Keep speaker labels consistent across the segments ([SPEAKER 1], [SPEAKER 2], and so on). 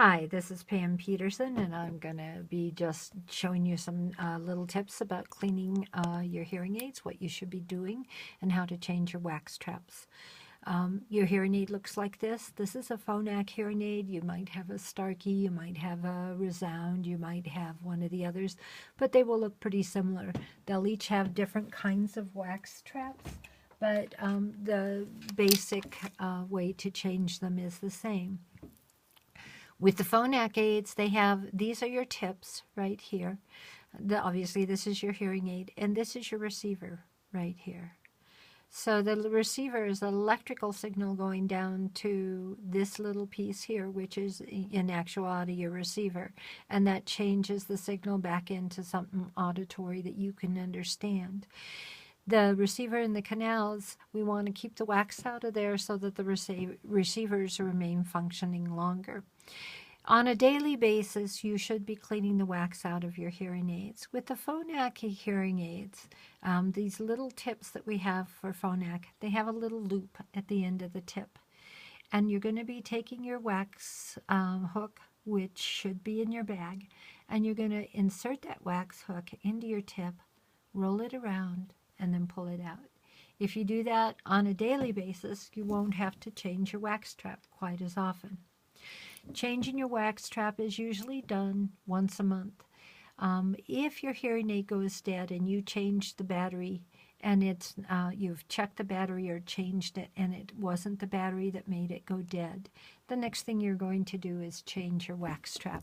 [SPEAKER 1] Hi, this is Pam Peterson, and I'm going to be just showing you some little tips about cleaning your hearing aids, what you should be doing, and how to change your wax traps. Your hearing aid looks like this. This is a Phonak hearing aid. You might have a Starkey, you might have a Resound, you might have one of the others, but they will look pretty similar. They'll each have different kinds of wax traps, but the basic way to change them is the same. With the Phonak aids, they have, these are your tips right here. Obviously, this is your hearing aid, and this is your receiver right here. So the receiver is an electrical signal going down to this little piece here, which is in actuality your receiver, and that changes the signal back into something auditory that you can understand. The receiver and the canals, we want to keep the wax out of there so that the receivers remain functioning longer. On a daily basis, you should be cleaning the wax out of your hearing aids. With the Phonak hearing aids, these little tips that we have for Phonak, they have a little loop at the end of the tip. And you're going to be taking your wax hook, which should be in your bag, and you're going to insert that wax hook into your tip, roll it around, and then pull it out. If you do that on a daily basis, you won't have to change your wax trap quite as often. Changing your wax trap is usually done once a month. If your hearing aid goes dead and you change the battery and you've checked the battery or changed it and it wasn't the battery that made it go dead, the next thing you're going to do is change your wax trap.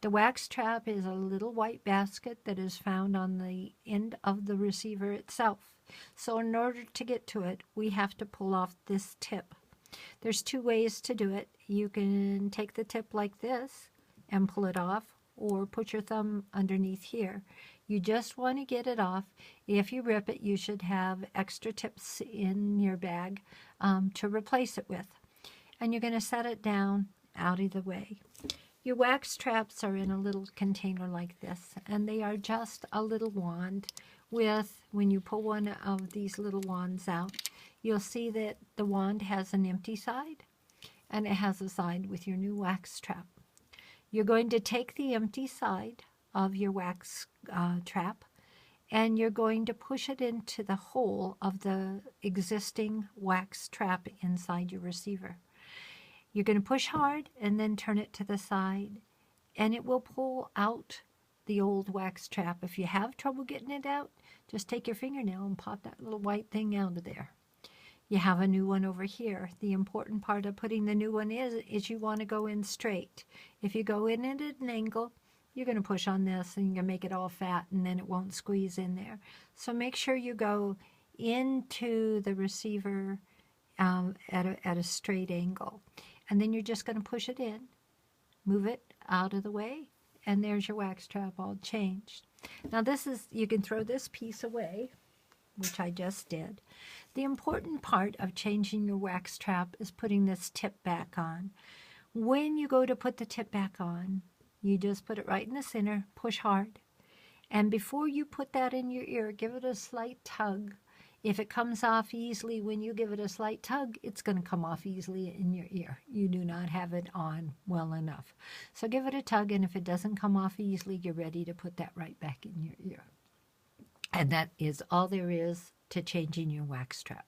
[SPEAKER 1] The wax trap is a little white basket that is found on the end of the receiver itself. So in order to get to it, we have to pull off this tip. There's two ways to do it. You can take the tip like this and pull it off, or put your thumb underneath here. You just want to get it off. If you rip it, you should have extra tips in your bag to replace it with. And you're going to set it down out of the way. Your wax traps are in a little container like this, and they are just a little wand with, when you pull one of these little wands out, you'll see that the wand has an empty side and it has a side with your new wax trap. You're going to take the empty side of your wax trap and you're going to push it into the hole of the existing wax trap inside your receiver. You're going to push hard and then turn it to the side, and it will pull out the old wax trap. If you have trouble getting it out, just take your fingernail and pop that little white thing out of there. You have a new one over here. The important part of putting the new one is you want to go in straight. If you go in at an angle, you're going to push on this and you're going to make it all fat, and then it won't squeeze in there. So make sure you go into the receiver at a straight angle. And then you're just going to push it in, move it out of the way, and there's your wax trap all changed. Now you can throw this piece away, which I just did. The important part of changing your wax trap is putting this tip back on. When you go to put the tip back on, you just put it right in the center, push hard. And before you put that in your ear, give it a slight tug. If it comes off easily when you give it a slight tug, it's going to come off easily in your ear. You do not have it on well enough. So give it a tug, and if it doesn't come off easily, you're ready to put that right back in your ear. And that is all there is to changing your wax trap.